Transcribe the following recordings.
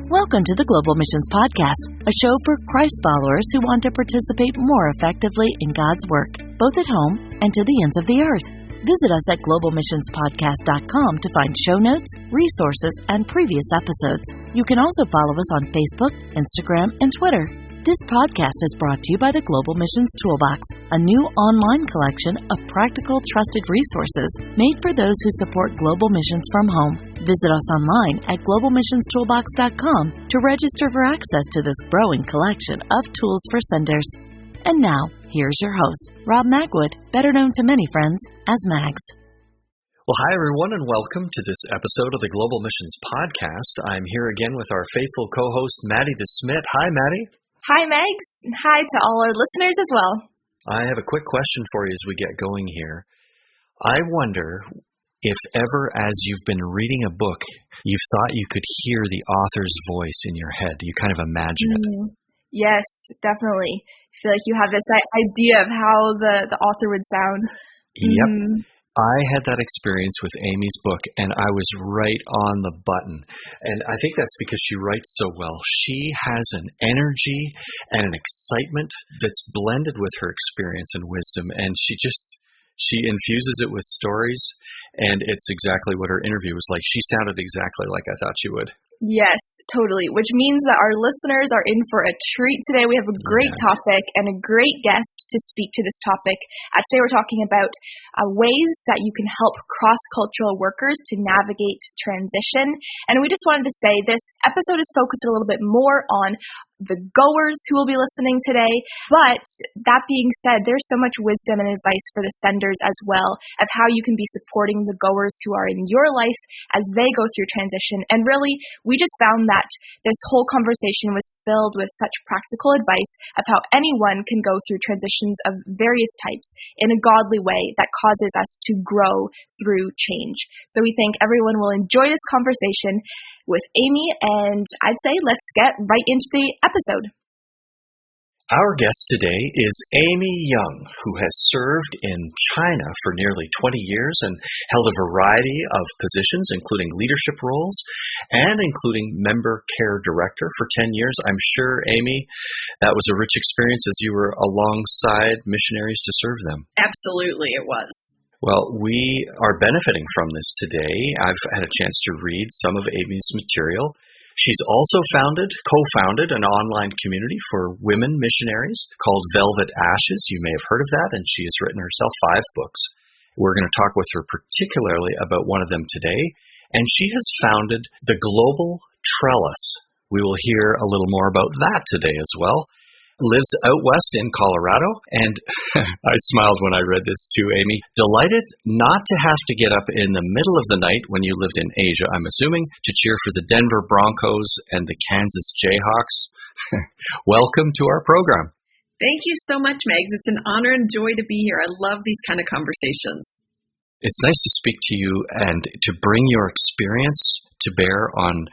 Welcome to the Global Missions Podcast, a show for Christ followers who want to participate more effectively in God's work, both at home and to the ends of the earth. Visit us at globalmissionspodcast.com to find show notes, resources, and previous episodes. You can also follow us on Facebook, Instagram, and Twitter. This podcast is brought to you by the Global Missions Toolbox, a new online collection of practical, trusted resources made for those who support global missions from home. Visit us online at globalmissionstoolbox.com to register for access to this growing collection of tools for senders. And now, here's your host, Rob Magwood, better known to many friends as Mags. Well, hi, everyone, and welcome to this episode of the Global Missions Podcast. I'm here again with our faithful co-host, Maddie DeSmit. Hi, Maddie. Hi, Megs. Hi to all our listeners as well. I have a quick question for you as we get going here. I wonder if ever, as you've been reading a book, you've thought you could hear the author's voice in your head. You kind of imagine it. Yes, definitely. I feel like you have this idea of how the author would sound. Yep. I had that experience with Amy's book, and I was right on the button. And I think that's because she writes so well. She has an energy and an excitement that's blended with her experience and wisdom, and she infuses it with stories, and it's exactly what her interview was like. She sounded exactly like I thought she would. Yes, totally, which means that our listeners are in for a treat today. We have a great topic and a great guest to speak to this topic. Today we're talking about ways that you can help cross-cultural workers to navigate transition. And we just wanted to say this episode is focused a little bit more on the goers who will be listening today. But that being said, there's so much wisdom and advice for the senders as well of how you can be supporting the goers who are in your life as they go through transition. And really, we just found that this whole conversation was filled with such practical advice of how anyone can go through transitions of various types in a godly way that causes us to grow through change. So we think everyone will enjoy this conversation with Amy, and I'd say let's get right into the episode. Our guest today is Amy Young, who has served in China for nearly 20 years and held a variety of positions, including leadership roles and including member care director for 10 years. I'm sure, Amy, that was a rich experience as you were alongside missionaries to serve them. Absolutely, it was. Well, we are benefiting from this today. I've had a chance to read some of Amy's material. She's also co-founded an online community for women missionaries called Velvet Ashes. You may have heard of that, and she has written herself 5 books. We're going to talk with her particularly about one of them today, and she has founded the Global Trellis. We will hear a little more about that today as well. Lives out west in Colorado, and I smiled when I read this too, Amy. Delighted not to have to get up in the middle of the night when you lived in Asia, I'm assuming, to cheer for the Denver Broncos and the Kansas Jayhawks. Welcome to our program. Thank you so much, Megs. It's an honor and joy to be here. I love these kind of conversations. It's nice to speak to you and to bring your experience to bear on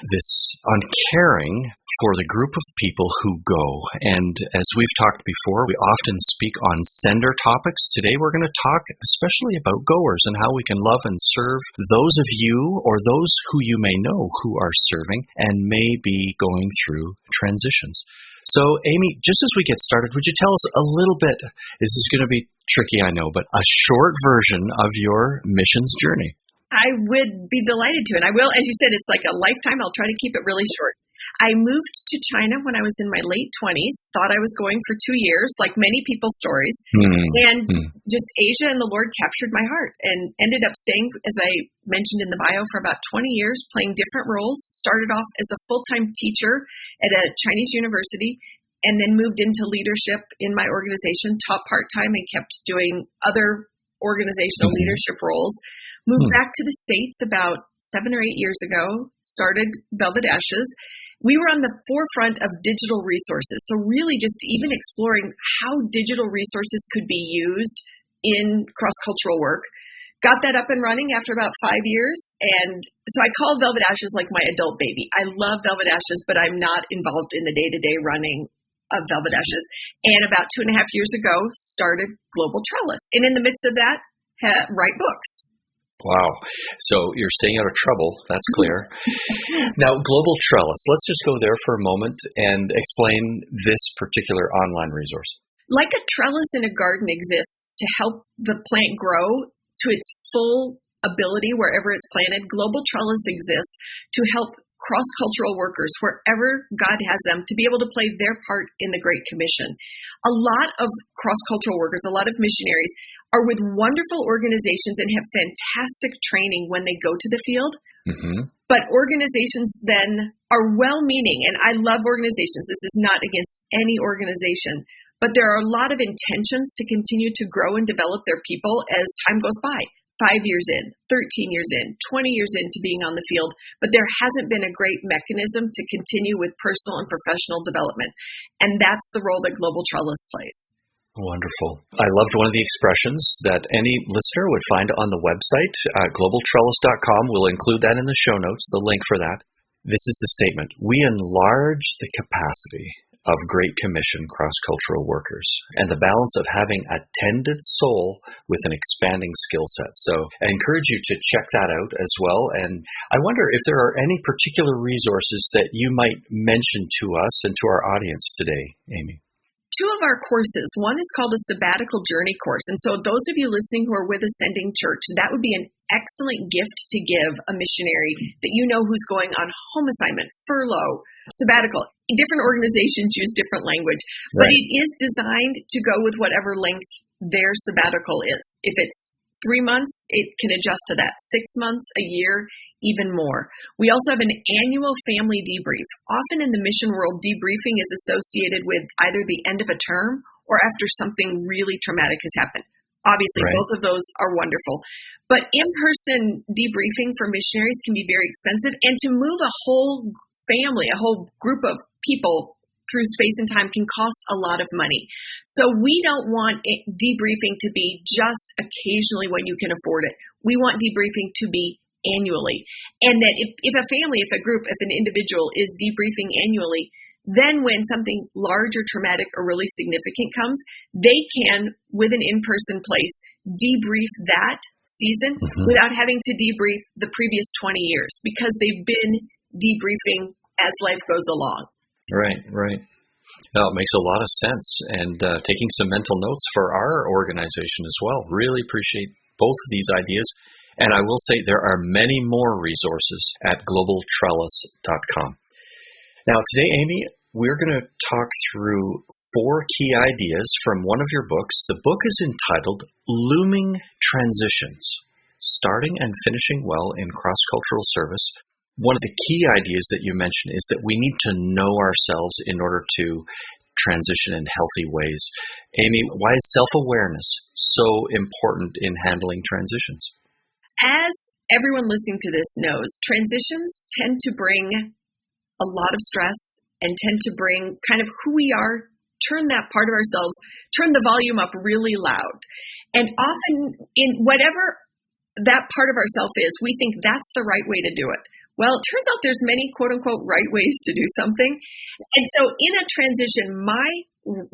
caring for the group of people who go. And as we've talked before, we often speak on sender topics. Today we're going to talk especially about goers and how we can love and serve those of you or those who you may know who are serving and may be going through transitions. So, Amy, just as we get started, would you tell us a little bit, this is going to be tricky, I know, but a short version of your missions journey? I would be delighted to, and I will. As you said, it's like a lifetime. I'll try to keep it really short. I moved to China when I was in my late 20s, thought I was going for 2 years, like many people's stories, and just Asia and the Lord captured my heart and ended up staying, as I mentioned in the bio, for about 20 years, playing different roles. Started off as a full-time teacher at a Chinese university, and then moved into leadership in my organization, taught part-time and kept doing other organizational leadership roles. Moved back to the States about 7 or 8 years ago, started Velvet Ashes. We were on the forefront of digital resources, so really just even exploring how digital resources could be used in cross-cultural work. Got that up and running after about 5 years, and so I call Velvet Ashes like my adult baby. I love Velvet Ashes, but I'm not involved in the day-to-day running of Velvet Ashes. And about 2.5 years ago, started Global Trellis, and in the midst of that, write books. Wow. So you're staying out of trouble. That's clear. Now, Global Trellis. Let's just go there for a moment and explain this particular online resource. Like a trellis in a garden exists to help the plant grow to its full ability wherever it's planted, Global Trellis exists to help cross-cultural workers, wherever God has them, to be able to play their part in the Great Commission. A lot of cross-cultural workers, a lot of missionaries, are with wonderful organizations and have fantastic training when they go to the field. Mm-hmm. But organizations then are well-meaning, and I love organizations. This is not against any organization. But there are a lot of intentions to continue to grow and develop their people as time goes by. 5 years in, 13 years in, 20 years into being on the field, but there hasn't been a great mechanism to continue with personal and professional development. And that's the role that Global Trellis plays. Wonderful. I loved one of the expressions that any listener would find on the website, globaltrellis.com. We'll include that in the show notes, the link for that. This is the statement: we enlarge the capacity of Great Commission cross-cultural workers, and the balance of having a tended soul with an expanding skill set. So I encourage you to check that out as well. And I wonder if there are any particular resources that you might mention to us and to our audience today, Amy. Two of our courses. One is called a Sabbatical Journey course. And so those of you listening who are with Ascending Church, that would be an excellent gift to give a missionary that you know who's going on home assignment, furlough, sabbatical. Different organizations use different language, but it is designed to go with whatever length their sabbatical is. If it's 3 months, it can adjust to that. 6 months, a year, even more. We also have an annual family debrief. Often in the mission world, debriefing is associated with either the end of a term or after something really traumatic has happened. Obviously, both of those are wonderful. But in-person debriefing for missionaries can be very expensive, and to move a whole family, a whole group of people through space and time can cost a lot of money. So we don't want debriefing to be just occasionally when you can afford it. We want debriefing to be annually. And that if a family, if a group, if an individual is debriefing annually, then when something large or traumatic or really significant comes, they can, with an in-person place, debrief that season without having to debrief the previous 20 years because they've been debriefing as life goes along. Right. No, it makes a lot of sense, and taking some mental notes for our organization as well. Really appreciate both of these ideas, and I will say there are many more resources at globaltrellis.com. Now today, Amy, we're going to talk through 4 key ideas from one of your books. The book is entitled Looming Transitions, Starting and Finishing Well in Cross-Cultural Service. One of the key ideas that you mentioned is that we need to know ourselves in order to transition in healthy ways. Amy, why is self-awareness so important in handling transitions? As everyone listening to this knows, transitions tend to bring a lot of stress and tend to bring kind of who we are, turn that part of ourselves, turn the volume up really loud. And often in whatever that part of ourself is, we think that's the right way to do it. Well, it turns out there's many quote-unquote right ways to do something. And so in a transition, my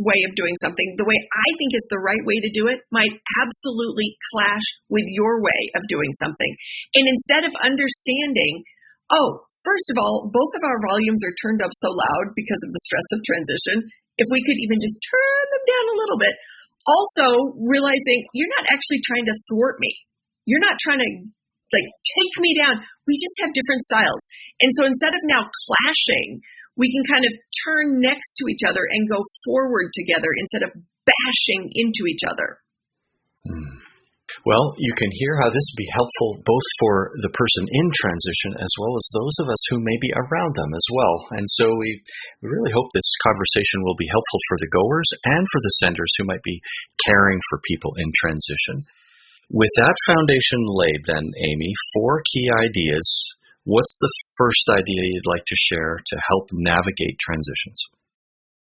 way of doing something, the way I think is the right way to do it, might absolutely clash with your way of doing something. And instead of understanding, first of all, both of our volumes are turned up so loud because of the stress of transition, if we could even just turn them down a little bit. Also, realizing you're not actually trying to thwart me. You're not trying to take me down. We just have different styles. And so instead of now clashing, we can kind of turn next to each other and go forward together instead of bashing into each other. Well, you can hear how this would be helpful both for the person in transition as well as those of us who may be around them as well. And so we really hope this conversation will be helpful for the goers and for the senders who might be caring for people in transition. With that foundation laid then, Amy, 4 key ideas. What's the first idea you'd like to share to help navigate transitions?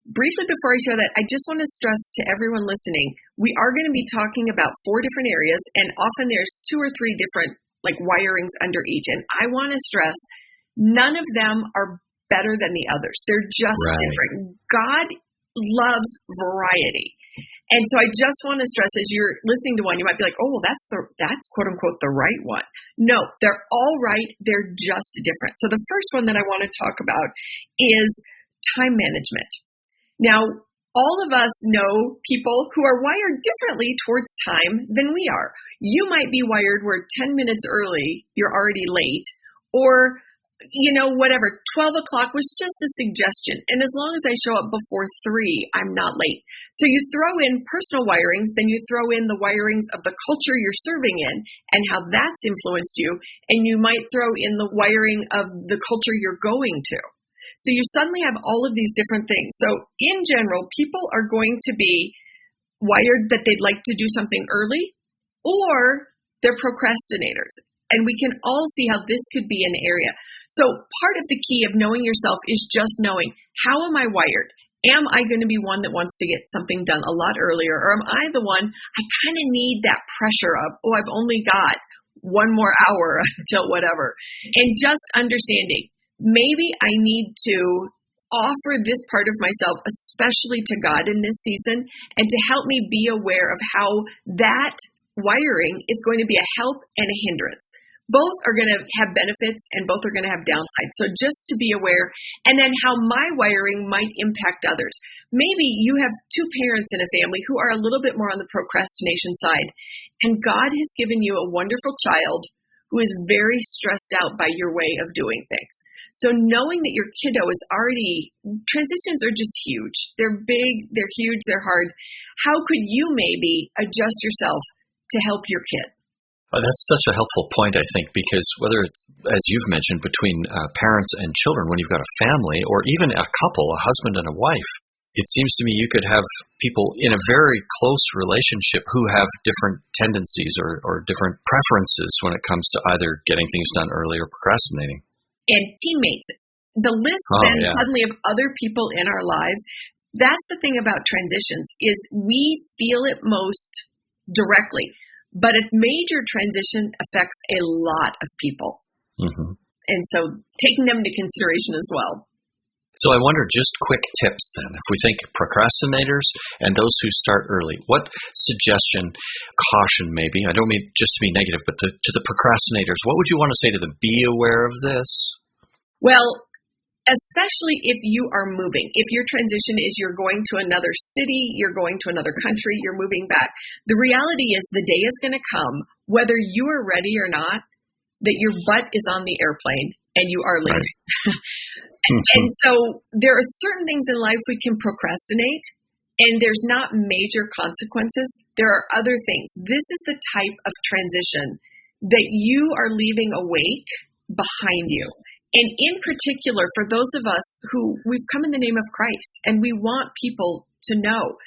Briefly before I share that, I just want to stress to everyone listening, we are going to be talking about 4 different areas, and often there's 2 or 3 different wirings under each. And I want to stress, none of them are better than the others. They're just different. God loves variety. And so I just want to stress, as you're listening to one, you might be like, oh, well, that's quote unquote the right one. No, they're all right. They're just different. So the first one that I want to talk about is time management. Now, all of us know people who are wired differently towards time than we are. You might be wired where 10 minutes early, you're already late, or whatever, 12 o'clock was just a suggestion. And as long as I show up before 3, I'm not late. So you throw in personal wirings, then you throw in the wirings of the culture you're serving in and how that's influenced you. And you might throw in the wiring of the culture you're going to. So you suddenly have all of these different things. So in general, people are going to be wired that they'd like to do something early, or they're procrastinators. And we can all see how this could be an area. So part of the key of knowing yourself is just knowing, how am I wired? Am I going to be one that wants to get something done a lot earlier? Or am I the one, I kind of need that pressure of, I've only got 1 more hour until whatever. And just understanding, maybe I need to offer this part of myself, especially to God in this season, and to help me be aware of how that wiring is going to be a help and a hindrance. Both are going to have benefits and both are going to have downsides. So just to be aware, and then how my wiring might impact others. Maybe you have 2 parents in a family who are a little bit more on the procrastination side, and God has given you a wonderful child who is very stressed out by your way of doing things. So knowing that your kiddo is already, transitions are just huge. They're big, they're huge, they're hard. How could you maybe adjust yourself to help your kid? That's such a helpful point, I think, because whether it's, as you've mentioned, between parents and children, when you've got a family, or even a couple, a husband and a wife, it seems to me you could have people in a very close relationship who have different tendencies or different preferences when it comes to either getting things done early or procrastinating. And teammates. The list suddenly of other people in our lives, that's the thing about transitions, is we feel it most directly. But a major transition affects a lot of people. Mm-hmm. And so taking them into consideration as well. So I wonder, just quick tips then. If we think procrastinators and those who start early, what suggestion, caution maybe, I don't mean just to be negative, but to the procrastinators, what would you want to say to them? Be aware of this. Well, especially if you are moving. If your transition is you're going to another city, you're going to another country, you're moving back. The reality is the day is going to come, whether you are ready or not, that your butt is on the airplane and you are leaving. Right. And so there are certain things in life we can procrastinate, and there's not major consequences. There are other things. This is the type of transition that you are leaving a wake behind you. And in particular, for those of us who we've come in the name of Christ and we want people to know,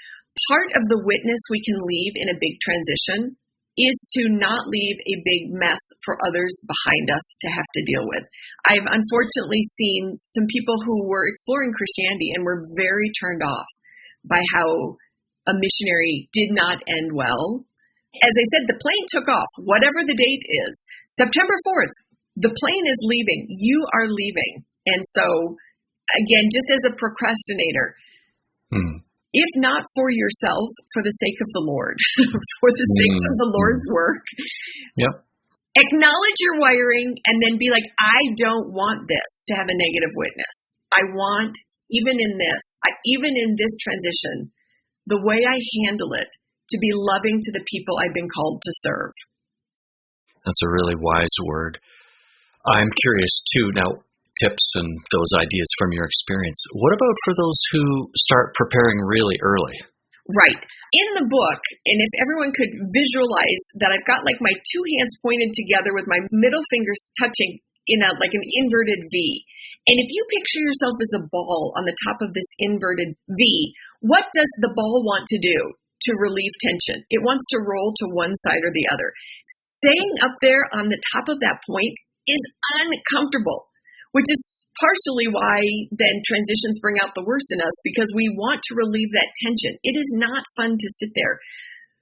part of the witness we can leave in a big transition is to not leave a big mess for others behind us to have to deal with. I've unfortunately seen some people who were exploring Christianity and were very turned off by how a missionary did not end well. As I said, the plane took off, whatever the date is, September 4th. The plane is leaving. You are leaving. And so, again, just as a procrastinator, if not for yourself, for the sake of the Lord, for the sake of the Lord's work, acknowledge your wiring and then be like, I don't want this to have a negative witness. I want, even in this transition, the way I handle it, to be loving to the people I've been called to serve. That's a really wise word. I'm curious, too, now, tips and those ideas from your experience. What about for those who start preparing really early? Right. In the book, and if everyone could visualize that I've got like my 2 hands pointed together with my middle fingers touching in an inverted V. And if you picture yourself as a ball on the top of this inverted V, what does the ball want to do to relieve tension? It wants to roll to one side or the other. Staying up there on the top of that point is uncomfortable, which is partially why then transitions bring out the worst in us, because we want to relieve that tension. It is not fun to sit there.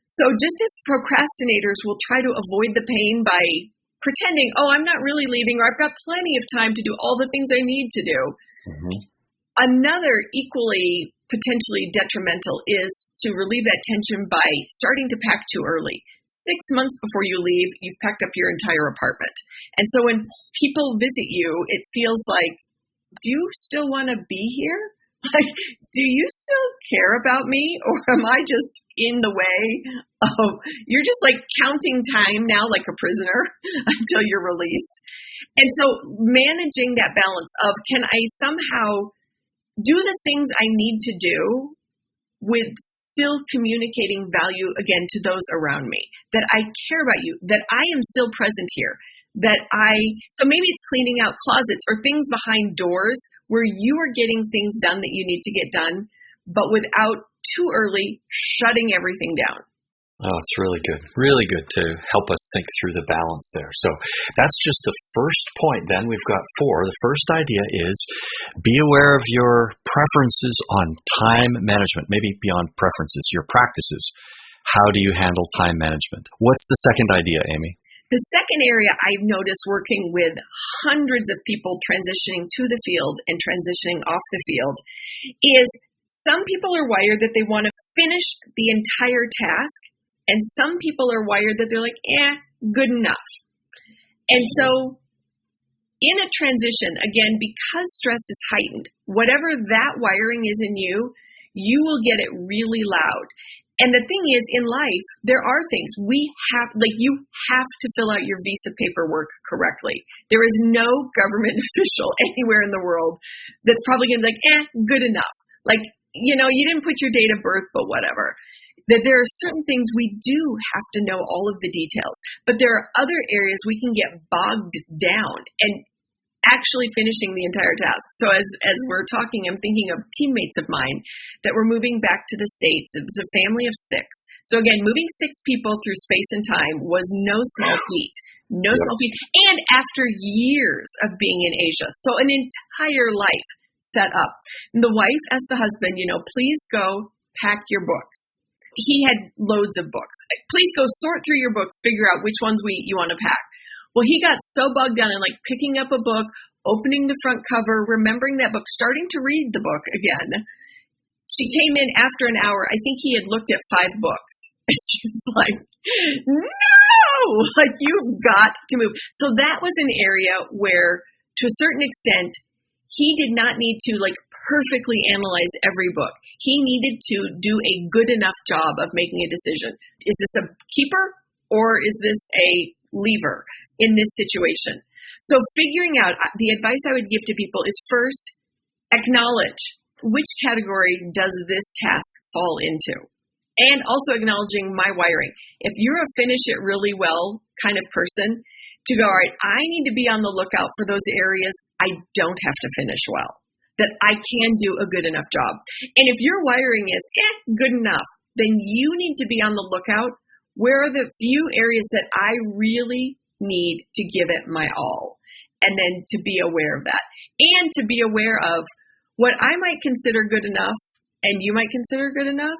So just as procrastinators will try to avoid the pain by pretending, I'm not really leaving, or I've got plenty of time to do all the things I need to do. Mm-hmm. Another equally potentially detrimental is to relieve that tension by starting to pack too early. 6 months before you leave, you've packed up your entire apartment. And so when people visit you, it feels like, do you still want to be here? Like, do you still care about me? Or am I just in the way of, you're just like counting time now like a prisoner until you're released. And so managing that balance of, can I somehow do the things I need to do with still communicating value again to those around me, that I care about you, that I am still present here, so maybe it's cleaning out closets or things behind doors where you are getting things done that you need to get done, but without too early shutting everything down. Oh, it's really good. Really good to help us think through the balance there. So that's just the first point. Then we've got 4. The first idea is be aware of your preferences on time management, maybe beyond preferences, your practices. How do you handle time management? What's the second idea, Amy? The second area I've noticed working with hundreds of people transitioning to the field and transitioning off the field is some people are wired that they want to finish the entire task, and some people are wired that they're like, good enough. And so in a transition, again, because stress is heightened, whatever that wiring is in you, you will get it really loud. And the thing is, in life, there are things you have to fill out your visa paperwork correctly. There is no government official anywhere in the world that's probably going to be like, good enough. Like, you didn't put your date of birth, but whatever. That there are certain things we do have to know all of the details, but there are other areas we can get bogged down and actually finishing the entire task. So as we're talking, I'm thinking of teammates of mine that were moving back to the States. It was a family of 6. So again, moving 6 people through space and time was no small feat. No small feat. And after years of being in Asia. So an entire life set up. And the wife asked the husband, please go pack your books. He had loads of books. Please go sort through your books, figure out which ones you want to pack. Well, he got so bogged down in like picking up a book, opening the front cover, remembering that book, starting to read the book again. She came in after an hour. I think he had looked at 5 books. And she was like, no, like you've got to move. So that was an area where, to a certain extent, he did not need to like perfectly analyze every book. He needed to do a good enough job of making a decision. Is this a keeper or is this a lever in this situation? So figuring out, the advice I would give to people is first, acknowledge which category does this task fall into. And also acknowledging my wiring. If you're a finish it really well kind of person, to go, all right, I need to be on the lookout for those areas I don't have to finish well, that I can do a good enough job. And if your wiring is good enough, then you need to be on the lookout. Where are the few areas that I really need to give it my all? And then to be aware of that. And to be aware of what I might consider good enough and you might consider good enough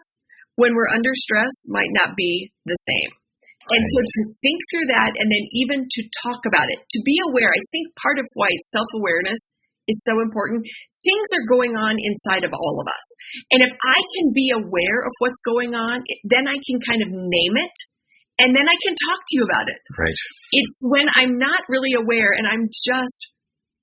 when we're under stress might not be the same. And so to think through that and then even to talk about it, to be aware, I think part of why self-awareness is so important. Things are going on inside of all of us. And if I can be aware of what's going on, then I can kind of name it. And then I can talk to you about it. Right. It's when I'm not really aware and I'm just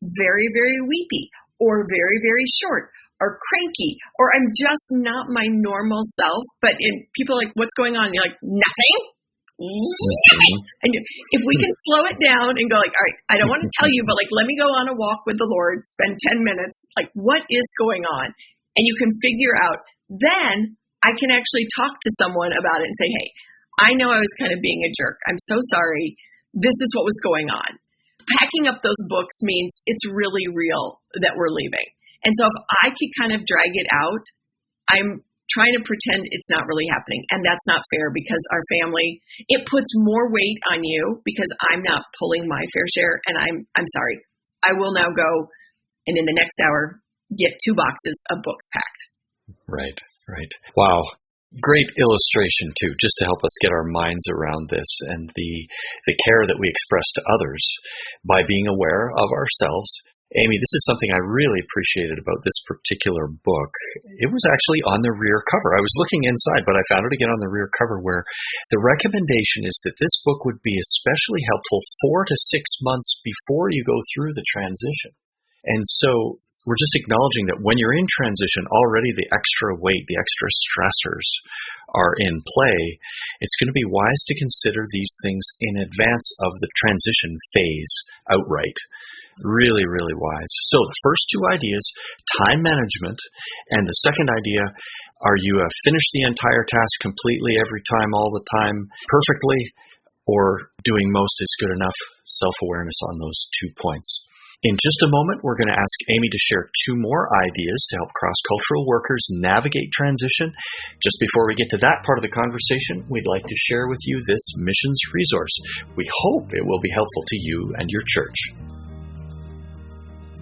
very, very weepy or very, very short or cranky or I'm just not my normal self. But people are like, what's going on? You're like, nothing. And if we can slow it down and go like, all right, I don't want to tell you, but like, let me go on a walk with the Lord, spend 10 minutes, like what is going on? And you can figure out, then I can actually talk to someone about it and say, hey, I know I was kind of being a jerk. I'm so sorry. This is what was going on. Packing up those books means it's really real that we're leaving. And so if I could kind of drag it out, I'm trying to pretend it's not really happening. And that's not fair because our family, it puts more weight on you because I'm not pulling my fair share. And I'm sorry. I will now go and in the next hour get 2 boxes of books packed. Right. Wow. Great illustration too, just to help us get our minds around this and the care that we express to others by being aware of ourselves Amy, this is something I really appreciated about this particular book. It was actually on the rear cover. I was looking inside, but I found it again on the rear cover, where the recommendation is that this book would be especially helpful 4 to 6 months before you go through the transition. And so we're just acknowledging that when you're in transition, already the extra weight, the extra stressors are in play. It's going to be wise to consider these things in advance of the transition phase outright. Really, really wise. So the first two ideas, time management, and the second idea, are you finish the entire task completely every time, all the time, perfectly, or doing most is good enough? Self-awareness on those 2 points. In just a moment, we're going to ask Amy to share 2 more ideas to help cross-cultural workers navigate transition. Just before we get to that part of the conversation, we'd like to share with you this missions resource. We hope it will be helpful to you and your church.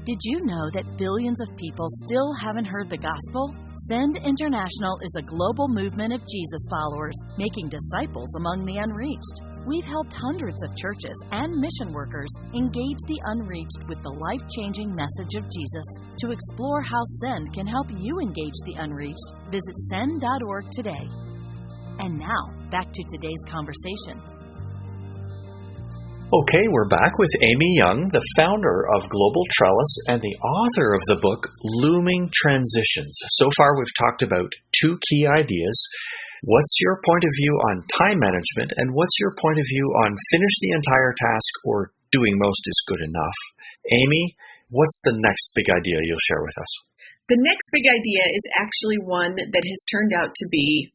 Did you know that billions of people still haven't heard the gospel? Send International is a global movement of Jesus followers, making disciples among the unreached. We've helped hundreds of churches and mission workers engage the unreached with the life-changing message of Jesus. To explore how Send can help you engage the unreached, visit send.org today. And now, back to today's conversation. Okay, we're back with Amy Young, the founder of Global Trellis and the author of the book Looming Transitions. So far we've talked about 2 key ideas. What's your point of view on time management, and what's your point of view on finish the entire task or doing most is good enough? Amy, what's the next big idea you'll share with us? The next big idea is actually one that has turned out to be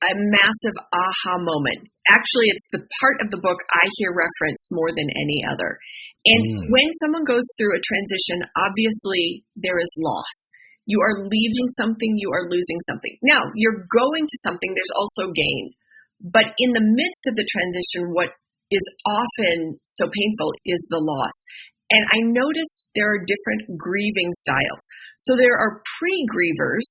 a massive aha moment. Actually, it's the part of the book I hear referenced more than any other. And when someone goes through a transition, obviously there is loss. You are leaving something, you are losing something. Now, you're going to something, there's also gain. But in the midst of the transition, what is often so painful is the loss. And I noticed there are different grieving styles. So there are pre-grievers,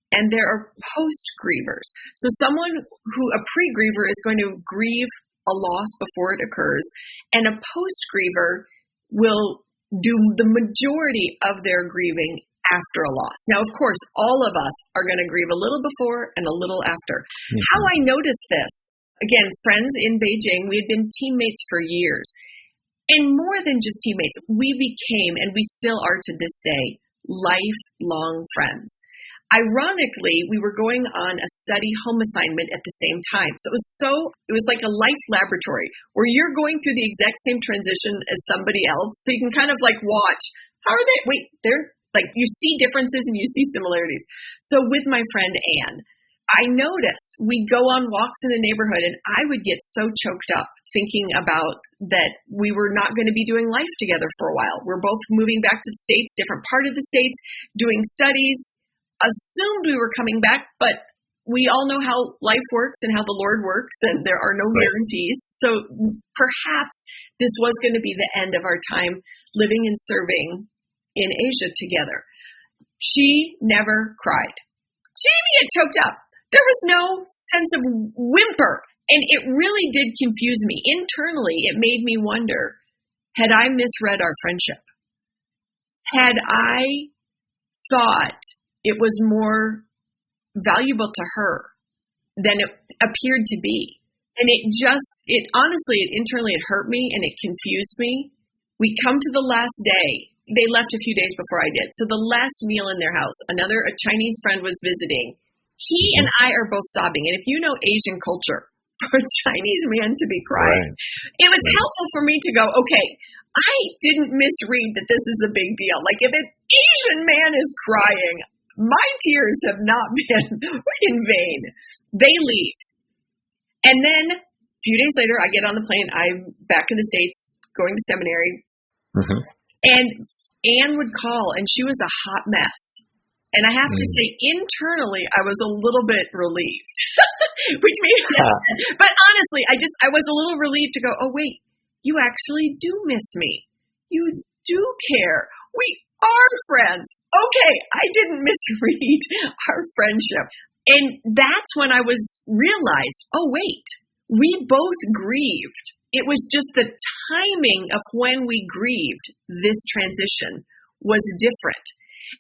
and there are post-grievers. So a pre-griever is going to grieve a loss before it occurs, and a post-griever will do the majority of their grieving after a loss. Now, of course, all of us are going to grieve a little before and a little after. Mm-hmm. How I noticed this, again, friends in Beijing, we had been teammates for years. And more than just teammates, we became, and we still are to this day, lifelong friends. Ironically, we were going on a study home assignment at the same time. So it was like a life laboratory where you're going through the exact same transition as somebody else. So you can kind of like watch, how are they? Wait, they're like, you see differences and you see similarities. So with my friend Anne, I noticed we'd go on walks in the neighborhood and I would get so choked up thinking about that we were not going to be doing life together for a while. We're both moving back to the States, different part of the States, doing studies. Assumed we were coming back, but we all know how life works and how the Lord works, and there are no guarantees. So perhaps this was going to be the end of our time living and serving in Asia together. She never cried. She didn't even get choked up. There was no sense of whimper, and it really did confuse me. Internally, it made me wonder, had I misread our friendship? Had I thought it was more valuable to her than it appeared to be? And honestly, internally it hurt me and it confused me. We come to the last day. They left a few days before I did. So the last meal in their house, a Chinese friend was visiting. He and I are both sobbing. And if you know Asian culture, for a Chinese man to be crying, it was helpful for me to go, okay, I didn't misread that this is a big deal. Like if an Asian man is crying, my tears have not been in vain. They leave. And then a few days later, I get on the plane. I'm back in the States going to seminary. Mm-hmm. And Anne would call, and she was a hot mess. And I have to say, internally, I was a little bit relieved. Which means, but honestly, I was a little relieved to go, oh, wait, you actually do miss me. You do care. We are friends. Okay, I didn't misread our friendship. And that's when I realized, oh, wait, we both grieved. It was just the timing of when we grieved this transition was different.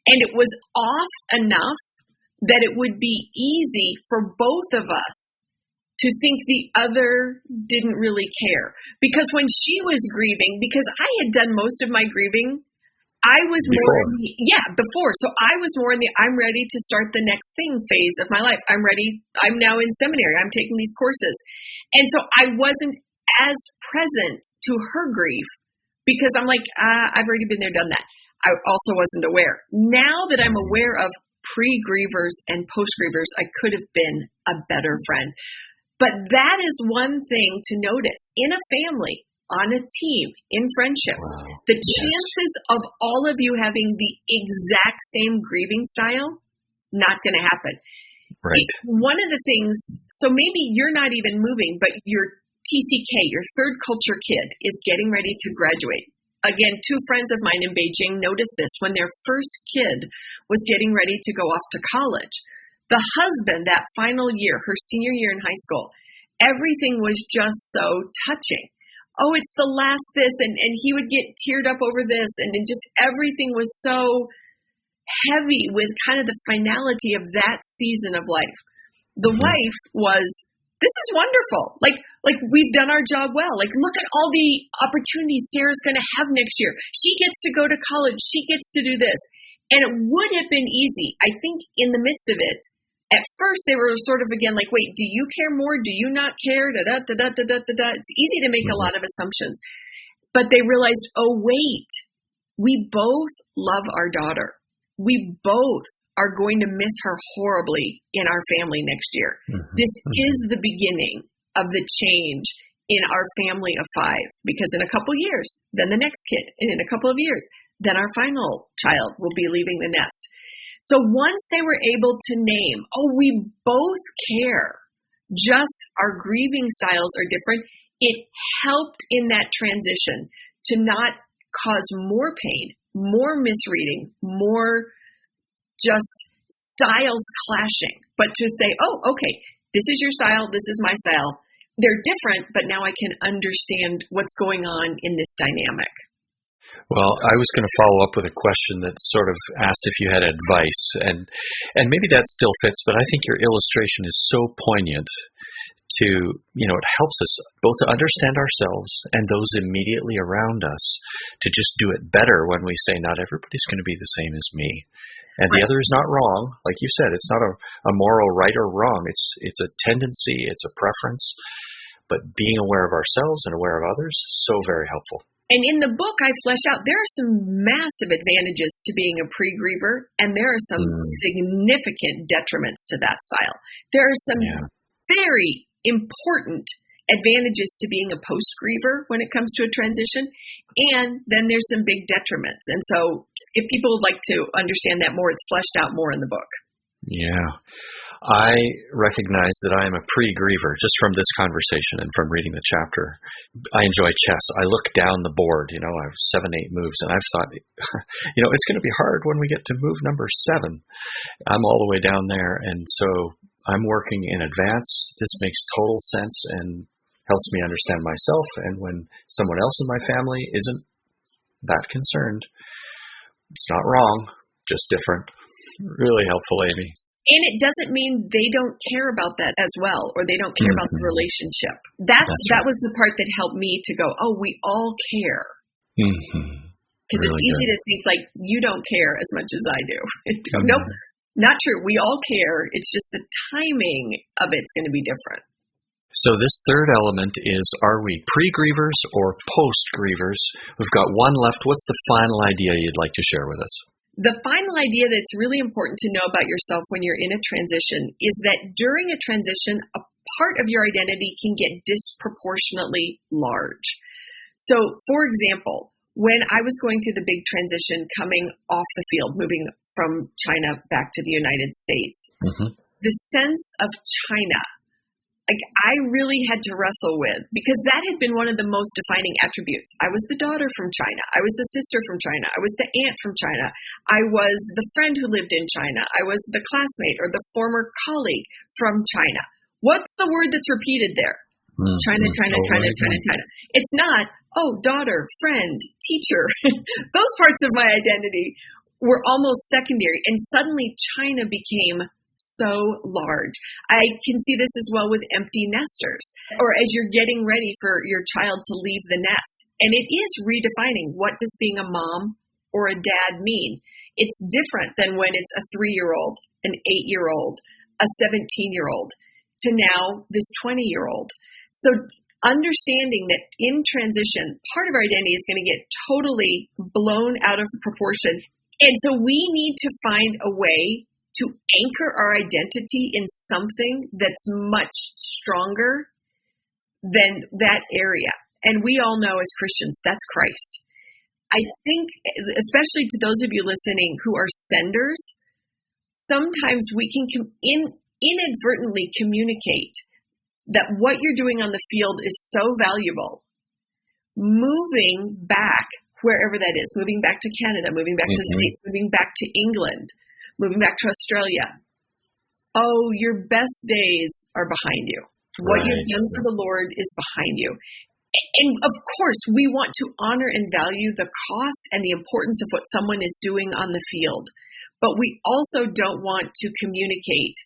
And it was off enough that it would be easy for both of us to think the other didn't really care. Because when she was grieving, because I had done most of my grieving, I was more before. So I was more in the I'm ready to start the next thing phase of my life. I'm ready. I'm now in seminary. I'm taking these courses. And so I wasn't as present to her grief because I'm like, I've already been there, done that. I also wasn't aware. Now that I'm aware of pre-grievers and post-grievers, I could have been a better friend. But that is one thing to notice in a family, on a team, in friendships. Wow. The chances of all of you having the exact same grieving style, not going to happen. Right. One of the things, so maybe you're not even moving, but your TCK, your third culture kid, is getting ready to graduate. Again, 2 friends of mine in Beijing noticed this when their first kid was getting ready to go off to college. The husband, that final year, her senior year in high school, everything was just so touching. Oh, it's the last this, and he would get teared up over this, and just everything was so heavy with kind of the finality of that season of life. The wife was, this is wonderful. Like we've done our job well. Like, look at all the opportunities Sarah's going to have next year. She gets to go to college. She gets to do this. And it would have been easy, I think, in the midst of it. At first, they were sort of, again, like, wait, do you care more? Do you not care? Da-da-da-da-da-da-da. It's easy to make a lot of assumptions. But they realized, oh, wait, we both love our daughter. We both are going to miss her horribly in our family next year. This is the beginning of the change in our family of 5. Because in a couple years, then the next kid. And in a couple of years, then our final child will be leaving the nest. So once they were able to name, oh, we both care, just our grieving styles are different, it helped in that transition to not cause more pain, more misreading, more just styles clashing, but to say, oh, okay, this is your style, this is my style. They're different, but now I can understand what's going on in this dynamic. Well, I was going to follow up with a question that sort of asked if you had advice, and maybe that still fits, but I think your illustration is so poignant to, it helps us both to understand ourselves and those immediately around us to just do it better when we say not everybody's going to be the same as me. And the other is not wrong. Like you said, it's not a moral right or wrong. It's a tendency, it's a preference, but being aware of ourselves and aware of others is so very helpful. And in the book, I flesh out, there are some massive advantages to being a pre-griever, and there are some significant detriments to that style. There are some very important advantages to being a post-griever when it comes to a transition, and then there's some big detriments. And so if people would like to understand that more, it's fleshed out more in the book. Yeah. I recognize that I am a pre-griever just from this conversation and from reading the chapter. I enjoy chess. I look down the board, I have 7, 8 moves, and I've thought, it's going to be hard when we get to move number 7. I'm all the way down there, and so I'm working in advance. This makes total sense and helps me understand myself, and when someone else in my family isn't that concerned, it's not wrong, just different. Really helpful, Amy. And it doesn't mean they don't care about that as well, or they don't care about the relationship. That was the part that helped me to go, oh, we all care. Because it's easy to think like you don't care as much as I do. Nope, not true. We all care. It's just the timing of it's going to be different. So this third element is, are we pre-grievers or post-grievers? We've got one left. What's the final idea you'd like to share with us? The final idea that's really important to know about yourself when you're in a transition is that during a transition, a part of your identity can get disproportionately large. So, for example, when I was going through the big transition coming off the field, moving from China back to the United States, the sense of China, I really had to wrestle with, because that had been one of the most defining attributes. I was the daughter from China. I was the sister from China. I was the aunt from China. I was the friend who lived in China. I was the classmate or the former colleague from China. What's the word that's repeated there? China. It's not, oh, daughter, friend, teacher. Those parts of my identity were almost secondary. And suddenly China became so large. I can see this as well with empty nesters, or as you're getting ready for your child to leave the nest. And it is redefining, what does being a mom or a dad mean? It's different than when it's a 3-year-old, an 8-year-old, a 17-year-old, to now this 20-year-old. So understanding that in transition, part of our identity is going to get totally blown out of proportion. And so we need to find a way to anchor our identity in something that's much stronger than that area. And we all know as Christians, that's Christ. I think, especially to those of you listening who are senders, sometimes we can inadvertently communicate that what you're doing on the field is so valuable. Moving back, wherever that is, moving back to Canada, moving back to the States, moving back to England, moving back to Australia. Oh, your best days are behind you. What you've done for the Lord is behind you. And of course, we want to honor and value the cost and the importance of what someone is doing on the field. But we also don't want to communicate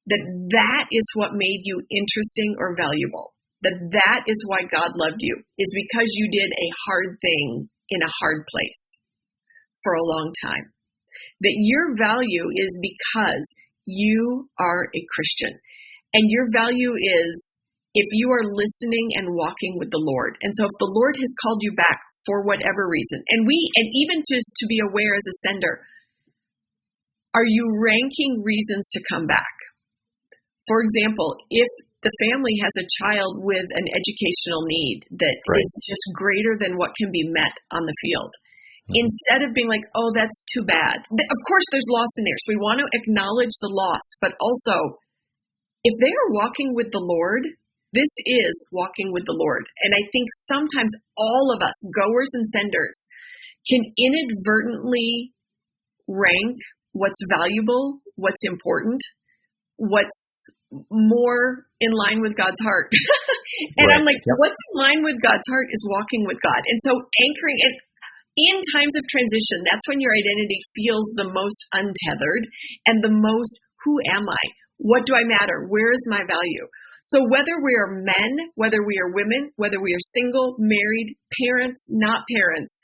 that that is what made you interesting or valuable. That is why God loved you, is because you did a hard thing in a hard place for a long time. That your value is because you are a Christian. And your value is if you are listening and walking with the Lord. And so if the Lord has called you back for whatever reason, and even just to be aware as a sender, are you ranking reasons to come back? For example, if the family has a child with an educational need that is just greater than what can be met on the field, instead of being like, oh, that's too bad. Of course, there's loss in there. So we want to acknowledge the loss. But also, if they are walking with the Lord, this is walking with the Lord. And I think sometimes all of us, goers and senders, can inadvertently rank what's valuable, what's important, what's more in line with God's heart. And I'm like, what's in line with God's heart is walking with God. And so anchoring it. In times of transition, that's when your identity feels the most untethered and the most, who am I? What do I matter? Where is my value? So whether we are men, whether we are women, whether we are single, married, parents, not parents,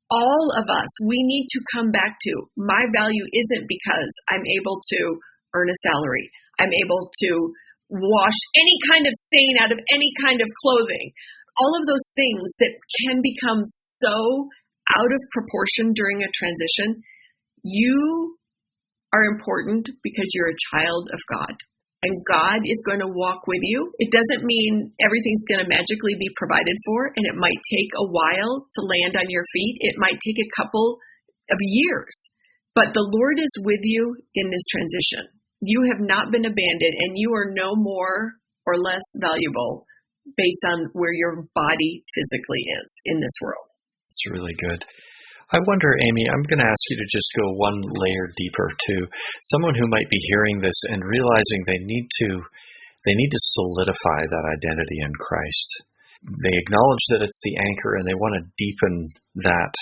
all of us, we need to come back to, my value isn't because I'm able to earn a salary. I'm able to wash any kind of stain out of any kind of clothing. All of those things that can become so out of proportion during a transition, you are important because you're a child of God. And God is going to walk with you. It doesn't mean everything's going to magically be provided for, and it might take a while to land on your feet. It might take a couple of years. But the Lord is with you in this transition. You have not been abandoned, and you are no more or less valuable based on where your body physically is in this world. It's really good. I wonder, Amy, I'm going to ask you to just go one layer deeper to someone who might be hearing this and realizing they need to solidify that identity in Christ. They acknowledge that it's the anchor and they want to deepen that,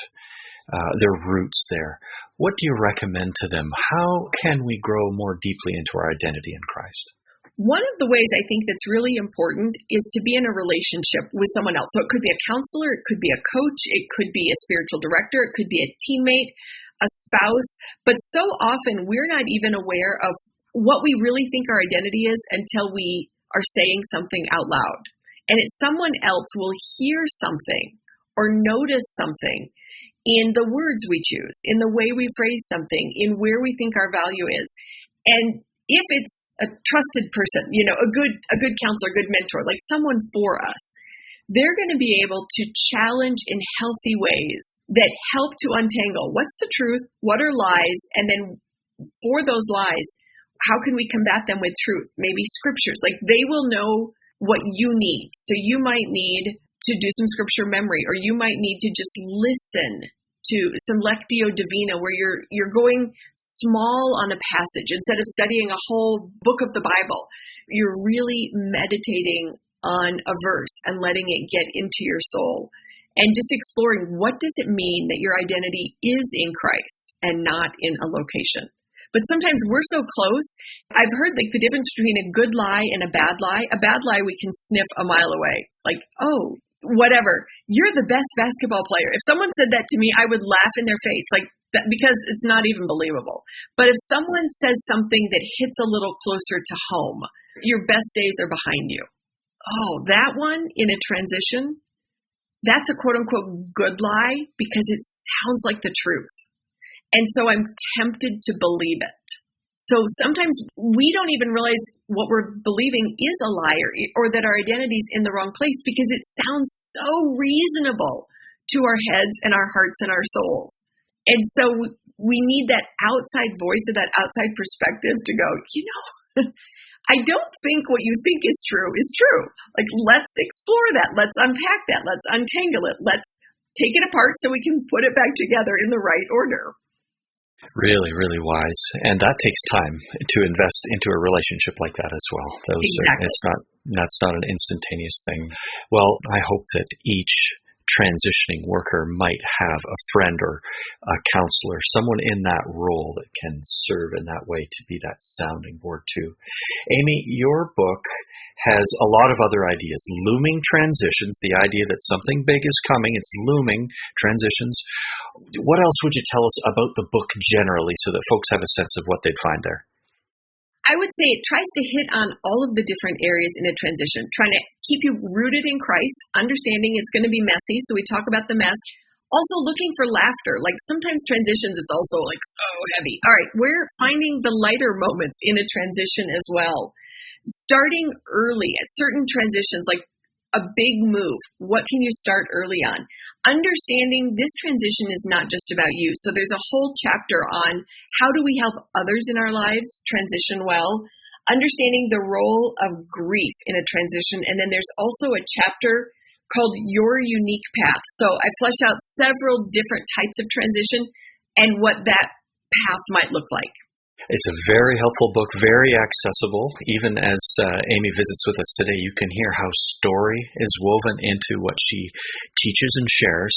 their roots there. What do you recommend to them? How can we grow more deeply into our identity in Christ? One of the ways I think that's really important is to be in a relationship with someone else. So it could be a counselor, it could be a coach, it could be a spiritual director, it could be a teammate, a spouse. But so often we're not even aware of what we really think our identity is until we are saying something out loud. And someone else will hear something or notice something in the words we choose, in the way we phrase something, in where we think our value is. And if it's a trusted person, a good counselor, a good mentor, like someone for us, they're going to be able to challenge in healthy ways that help to untangle what's the truth, what are lies, and then for those lies, how can we combat them with truth? Maybe scriptures. Like they will know what you need. So you might need to do some scripture memory, or you might need to just listen to some Lectio Divina, where you're going small on a passage instead of studying a whole book of the Bible. You're really meditating on a verse and letting it get into your soul and just exploring what does it mean that your identity is in Christ and not in a location. But sometimes we're so close. I've heard like the difference between a good lie and a bad lie. A bad lie we can sniff a mile away. Like, oh, whatever. You're the best basketball player. If someone said that to me, I would laugh in their face, like that, because it's not even believable. But if someone says something that hits a little closer to home, your best days are behind you. Oh, that one in a transition, that's a quote unquote good lie because it sounds like the truth. And so I'm tempted to believe it. So sometimes we don't even realize what we're believing is a lie or that our identity is in the wrong place because it sounds so reasonable to our heads and our hearts and our souls. And so we need that outside voice or that outside perspective to go, I don't think what you think is true. Like, let's explore that. Let's unpack that. Let's untangle it. Let's take it apart so we can put it back together in the right order. Really, really wise. And that takes time to invest into a relationship like that as well. Exactly. That's not an instantaneous thing. Well, I hope that each transitioning worker might have a friend or a counselor, someone in that role that can serve in that way to be that sounding board too. Amy, your book has a lot of other ideas. Looming transitions, the idea that something big is coming, it's looming transitions. What else would you tell us about the book generally so that folks have a sense of what they'd find there? I would say it tries to hit on all of the different areas in a transition, trying to keep you rooted in Christ, understanding it's going to be messy, so we talk about the mess. Also looking for laughter. Like sometimes transitions, it's also like so heavy. All right, we're finding the lighter moments in a transition as well. Starting early at certain transitions, like a big move. What can you start early on? Understanding this transition is not just about you. So there's a whole chapter on how do we help others in our lives transition well, understanding the role of grief in a transition. And then there's also a chapter called Your Unique Path. So I flesh out several different types of transition and what that path might look like. It's a very helpful book, very accessible. Even as Amy visits with us today, you can hear how story is woven into what she teaches and shares.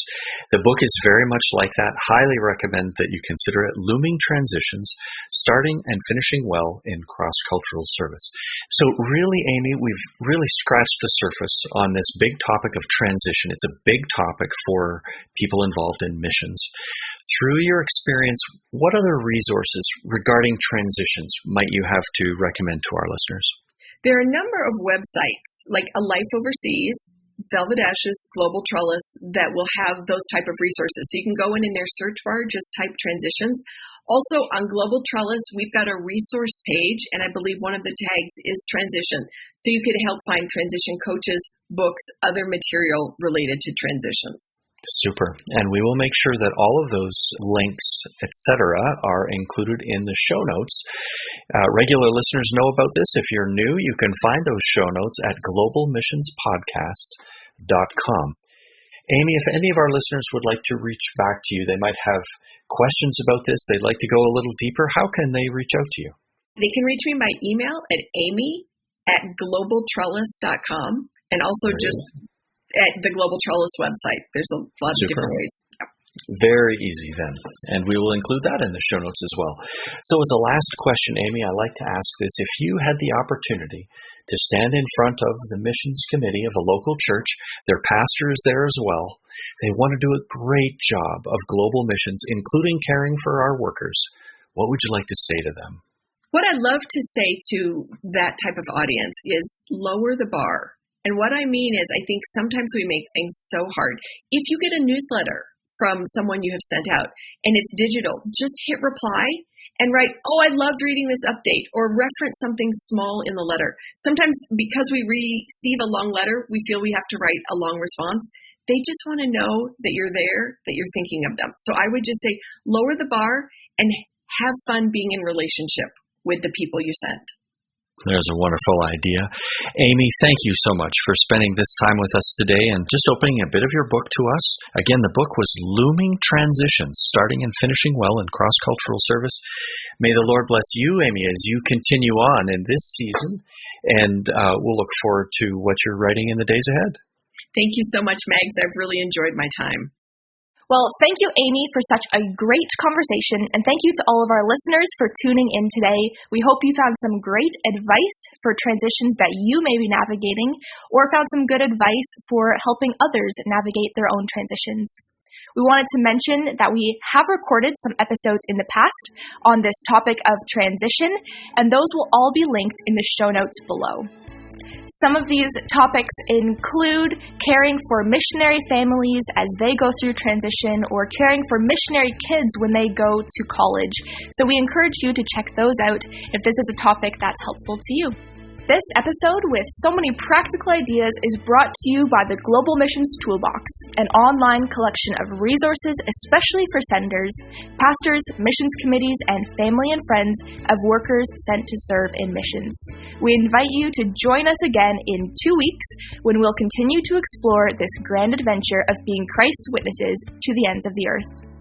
The book is very much like that. Highly recommend that you consider it. Looming Transitions, Starting and Finishing Well in Cross-Cultural Service. So really, Amy, we've really scratched the surface on this big topic of transition. It's a big topic for people involved in missions. Through your experience, what other resources regarding transitions might you have to recommend to our listeners? There are a number of websites, like A Life Overseas, Velvet Ashes, Global Trellis, that will have those type of resources. So you can go in their search bar, just type transitions. Also on Global Trellis, we've got a resource page, and I believe one of the tags is transition. So you could help find transition coaches, books, other material related to transitions. Super. And we will make sure that all of those links, etc., are included in the show notes. Regular listeners know about this. If you're new, you can find those show notes at globalmissionspodcast.com. Amy, if any of our listeners would like to reach back to you, they might have questions about this, they'd like to go a little deeper, how can they reach out to you? They can reach me by email at amy@globaltrellis.com, and also just at the Global Trellis website. There's a lot of different ways. Yep. Very easy then. And we will include that in the show notes as well. So as a last question, Amy, I like to ask this. If you had the opportunity to stand in front of the missions committee of a local church, their pastor is there as well, they want to do a great job of global missions, including caring for our workers, what would you like to say to them? What I love to say to that type of audience is lower the bar. And what I mean is, I think sometimes we make things so hard. If you get a newsletter from someone you have sent out and it's digital, just hit reply and write, oh, I loved reading this update, or reference something small in the letter. Sometimes because we receive a long letter, we feel we have to write a long response. They just want to know that you're there, that you're thinking of them. So I would just say lower the bar and have fun being in relationship with the people you sent. There's a wonderful idea. Amy, thank you so much for spending this time with us today and just opening a bit of your book to us. Again, the book was Looming Transitions, Starting and Finishing Well in Cross-Cultural Service. May the Lord bless you, Amy, as you continue on in this season, and we'll look forward to what you're writing in the days ahead. Thank you so much, Megs. I've really enjoyed my time. Well, thank you, Amy, for such a great conversation, and thank you to all of our listeners for tuning in today. We hope you found some great advice for transitions that you may be navigating, or found some good advice for helping others navigate their own transitions. We wanted to mention that we have recorded some episodes in the past on this topic of transition, and those will all be linked in the show notes below. Some of these topics include caring for missionary families as they go through transition, or caring for missionary kids when they go to college. So we encourage you to check those out if this is a topic that's helpful to you. This episode, with so many practical ideas, is brought to you by the Global Missions Toolbox, an online collection of resources especially for senders, pastors, missions committees, and family and friends of workers sent to serve in missions. We invite you to join us again in 2 weeks when we'll continue to explore this grand adventure of being Christ's witnesses to the ends of the earth.